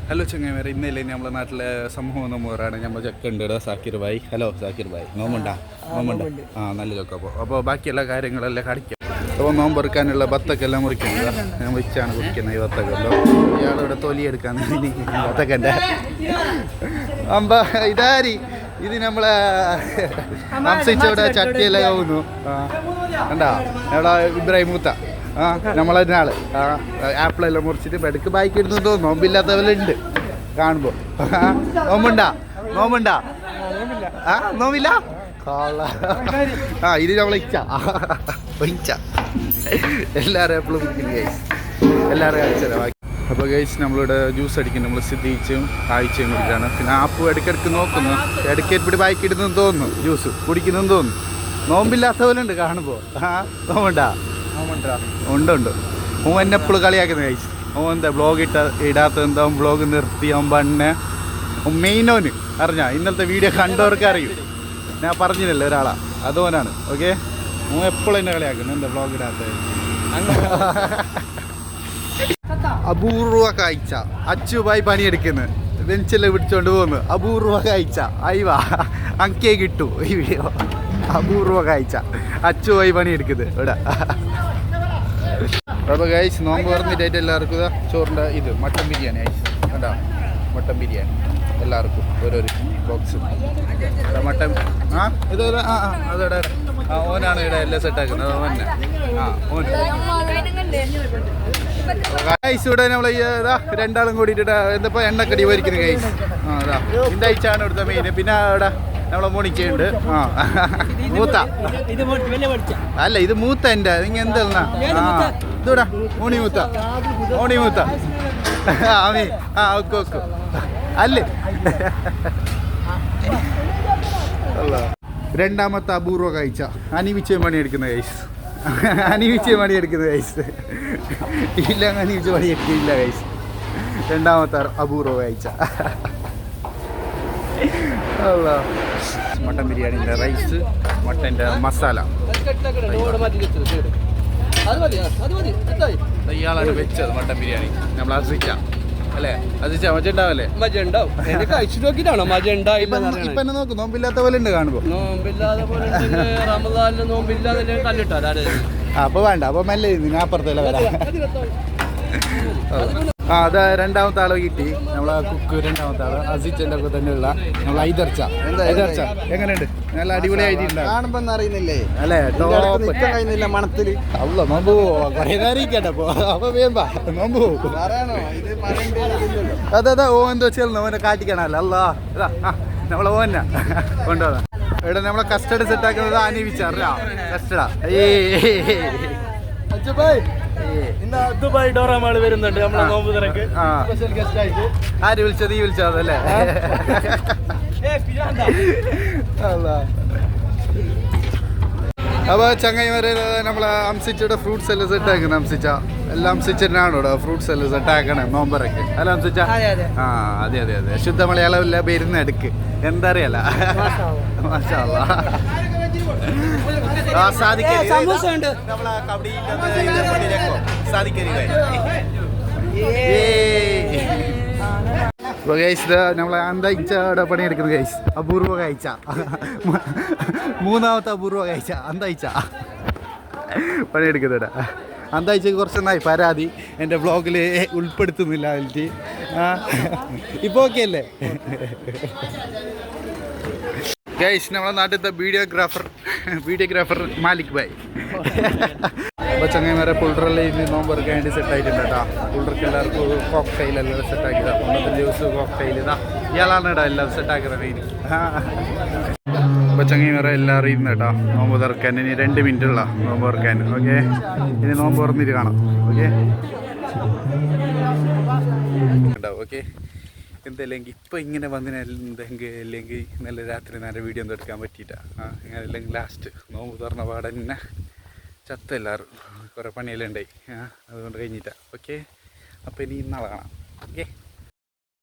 Hello ചങ്ങായിമാരെ, ഇന്നല്ലേ നമ്മളെ നാട്ടിലെ സമൂഹം നോമ്പുറാണ്. നമ്മൾ ചക്കുണ്ട് ഇവിടെ സാക്കിർ ഭായി. ഹലോ സാക്കിർ ഭായി, നോമ്പുണ്ടാ? നോമ്പുണ്ട്. നല്ല ചക്ക. അപ്പോൾ ബാക്കിയുള്ള കാര്യങ്ങളെല്ലാം കടിക്കാം. അപ്പോൾ നോമ്പെറുക്കാനുള്ള ബത്തക്കെല്ലാം മുറിക്കുന്നത് ഞാൻ വെച്ചാണ് കുടിക്കുന്നത്. ഈ ബത്തക്കല്ലോ ഇയാളിവിടെ തൊലിയെടുക്കാൻ ബത്തക്കൻ്റെ അമ്പ ഇതാരി ഇത് നമ്മളെ അംസിച്ചവിടെ ചട്ടിയെല്ലാം പോകുന്നു. കണ്ടാ എവിടെ ഇബ്രാഹിം മൂത്ത നമ്മളതിൻ്റെ ആള് ആപ്പിളെല്ലാം മുറിച്ചിട്ട് ബെടുക്ക് ബൈക്ക് ഇടുന്നു തോന്നുന്നു. നോമ്പില്ലാത്തവരുണ്ട് കാണുമ്പോൾ. നോമ്പുണ്ടാ? നോമ്പുണ്ടാ? നോമ്പില്ല. ഇത് നമ്മളെ ഇച്ച എല്ലാവരും ആപ്പിളും കുടിക്കുന്നു ഗൈസ്. എല്ലാവരും കഴിച്ചതാ. അപ്പോൾ ഗൈസ് നമ്മളിവിടെ ജ്യൂസ് അടിക്കും. നമ്മൾ സിദ്ധിച്ചും ആഴ്ചയും കുടിക്കാണ്. പിന്നെ ആപ്പ് ഇടയ്ക്കിടയ്ക്ക് നോക്കുന്നു. ഇടയ്ക്ക് ബൈക്ക് ഇടുന്നെന്ന് തോന്നുന്നു. ജ്യൂസ് കുടിക്കുന്നെന്ന് തോന്നുന്നു. നോമ്പില്ലാത്തവരുണ്ട് കാണുമ്പോൾ. നോമ്പുണ്ടാ? ഉണ്ട്. ഓൻ എന്നെ എപ്പോഴും കളിയാക്കുന്നത് കഴിച്ചു. ഓൻ എന്താ ബ്ലോഗ് ഇടാത്ത എന്താ ബ്ലോഗ് നിർത്തി അവൻ പണ്ണെ മെയിനോന് അറിഞ്ഞാ. ഇന്നലത്തെ വീഡിയോ കണ്ടവർക്ക് അറിയും. ഞാൻ പറഞ്ഞില്ലല്ലോ ഒരാളാ, അതോനാണ്. ഓക്കെ, ഓൻ എപ്പോഴും എന്നെ കളിയാക്കുന്നു എന്താ ബ്ലോഗ് ഇടാത്ത. അപൂർവ കാഴ്ച. അച്ചുബായി പണിയെടുക്കുന്നത് ബെഞ്ചെല്ലാം പിടിച്ചോണ്ട് പോകുന്നു. അപൂർവ കാഴ്ച. അയവാ അങ്കേ കിട്ടൂ ഈ വീഡിയോ. അപൂർവ കാഴ്ച. അച്ചുബായി പണിയെടുക്കുന്നത് ഇവിടെ. അപ്പോൾ ഗൈസ് നോമ്പ് പറഞ്ഞിട്ടായിട്ട് എല്ലാവർക്കും ചോറിൻ്റെ ഇത് മട്ടൻ ബിരിയാണി ഗൈസ്. കണ്ടാ മട്ടൻ ബിരിയാണി എല്ലാവർക്കും ഓരോരു ബോക്സ് മട്ടൻ. ഇത് അതോടെ ഓനാണ് ഇവിടെ എല്ലാം സെറ്റാക്കുന്നത്. ഓന്നെ ഓൻ ഗൈസ്. ഇവിടെ നമ്മൾ രണ്ടാളും കൂടിയിട്ട് എന്താ എണ്ണക്കടി പോയിരിക്കുന്നത് ഗൈസ്. അതാ ഇതിൻ്റെ അയച്ചാണ് ഇവിടുത്തെ മെയിൻ. പിന്നെ അവിടെ നമ്മളെ മോണിക്കുണ്ട്. മൂത്ത അല്ല, ഇത് മൂത്ത എൻ്റെ. നിങ്ങൾ എന്താ ഇതൂടാ ഓണിമൂത്ത ആമി. ഓക്കെ അല്ലേ. രണ്ടാമത്തെ അപൂർവ കാഴ്ച. അനിവിച്ചയും പണിയെടുക്കുന്ന കൈസ്. ഇല്ല അനിവിച്ച പണിയെടുക്കില്ല കൈസ്. രണ്ടാമത്തെ അപൂർവ കാഴ്ച. മട്ടൻ ബിരിയാണിൻ്റെ റൈസ്, മട്ടൻ്റെ മസാല ഇയാളാണ് വെച്ചത്. മട്ടൻ ബിരിയാണി നമ്മൾ അസിച്ച അല്ലേ? അസിച്ച മജ ഉണ്ടാവല്ലേ? മജ ഉണ്ടാവും. കഴിച്ചു നോക്കിട്ടാണോ മജ ഉണ്ടായി? ഇപ്പൊ എന്നെ നോക്കും. നോമ്പില്ലാത്ത പോലെ ഉണ്ട് കാണുമ്പോ. നോമ്പില്ലാത്ത പോലെ റമദാനില് നോമ്പില്ലാതെ കല്ലിട്ടാ. അപ്പൊ വേണ്ട, അപ്പൊ മെല്ലെ ഞാൻ അപ്പുറത്തല്ല വരാം. അതാ രണ്ടാമത്തെ ആളെ കിട്ടി. നമ്മളെ കുക്ക് രണ്ടാമത്തെ ആള് അസിച്ചൻ്റെ ഒക്കെ തന്നെയുള്ള നമ്മളെ ഐദർച്ച. എങ്ങനെയുണ്ട്? നല്ല അടിപൊളിയായിട്ട് കാണുമ്പോ അറിയുന്നില്ലേ അല്ലേ? കഴിയുന്നില്ല മണത്തില്. അല്ല നോമ്പ് കുറേ നേരം ഇരിക്കണ്ടപ്പോ. അപ്പൊ വേമ്പാ നോമ്പ് അതാ ഓ എന്തോ വെച്ചാൽ ഓനെ കാട്ടിക്കണല്ലോ. അല്ല നമ്മളെ ഓന്നാ കൊണ്ടുപോകാം. ഇവിടെ നമ്മളെ കസ്റ്റഡ് സെറ്റാക്കുന്നത് അനിവിച്ചറിയാ. കസ്റ്റഡാ ഇന്ന് ദുബായ് ഡോറാമാള് വരുന്നുണ്ട് നമ്മളെ നോമ്പ് തിരക്ക്. സ്പെഷ്യൽ ഗസ്റ്റ് ആയിട്ട്. ആര് വിളിച്ചത്? ഈ വിളിച്ചതല്ലേ? അപ്പോൾ ചങ്ങായിമാരെ നമ്മളെ അംസിച്ചയുടെ ഫ്രൂട്ട്സ് എല്ലാം സെറ്റ് ആക്കുന്നത്. അംസിച്ച എല്ലാം അംസിച്ചനാണ് ഇവിടെ ഫ്രൂട്ട്സ് എല്ലാം സെറ്റ് ആക്കണേ നോമ്പറൊക്കെ. അല്ല അംസിച്ച? അതെ. ശുദ്ധ മലയാളമില്ല വരുന്ന എടുക്ക്. എന്താ അറിയല്ല. മാഷാ അല്ലാഹ്. നമ്മളെ അന്തയിച്ചയുടെ പണിയെടുക്കുന്നത് ഗൈസ്. അപൂർവ കാഴ്ച. മൂന്നാമത്തെ അപൂർവ കാഴ്ച അന്തയിച്ച പണിയെടുക്കുന്നുണ്ട്. അന്താഴ്ചക്ക് കുറച്ച് നന്നായി പരാതി എൻ്റെ വ്ളോഗിൽ ഉൾപ്പെടുത്തുന്നില്ല. അതിൽ ഇപ്പോൾ ഓക്കെ അല്ലേ ഗൈസ്? നമ്മളെ നാട്ടിലത്തെ വീഡിയോഗ്രാഫർ മാലിക് ഭായ്. അപ്പോൾ ചങ്ങന്മാരെ പുൾഡറെല്ലാം നോമ്പെറുക്കാൻ വേണ്ടി സെറ്റായിട്ടുണ്ട് കേട്ടോ. പുൾഡർക്ക് എല്ലാവർക്കും കോക്ടെയിലെല്ലാം സെറ്റാക്കിയതാ. 95 ദിവസം കോക്ടെയിൽ ഇതാ ഇയാളാണ് കേട്ടോ എല്ലാം സെറ്റാക്കുന്നത് മെയിൻ. അപ്പോൾ ചങ്ങന്മാരെ എല്ലാവരും ഇന്ന് കേട്ടോ നോമ്പ് തുറക്കാൻ. ഇനി 2 മിനിറ്റുള്ള നോമ്പ് തുറക്കാൻ. ഓക്കെ, ഇനി നോമ്പ് തുറന്നിട്ട് കാണാം. ഓക്കെ ഉണ്ടാവും. ഓക്കെ, എന്തല്ലെങ്കിൽ ഇപ്പോൾ ഇങ്ങനെ വന്നതിനെന്തെങ്കിൽ അല്ലെങ്കിൽ നല്ല രാത്രി നേരെ വീഡിയോ ഒന്നും എടുക്കാൻ പറ്റിയിട്ടാ. ഇങ്ങനെ അല്ലെങ്കിൽ ലാസ്റ്റ് നോമ്പ് തുറന്ന പാടെ തന്നെ ചത്ത എല്ലാവരും. കുറേ പണിയെല്ലാം ഉണ്ടായി. അതുകൊണ്ട് കഴിഞ്ഞിട്ടാ. ഓക്കെ, അപ്പോൾ ഇനി നാളെ കാണാം. ഓക്കെ.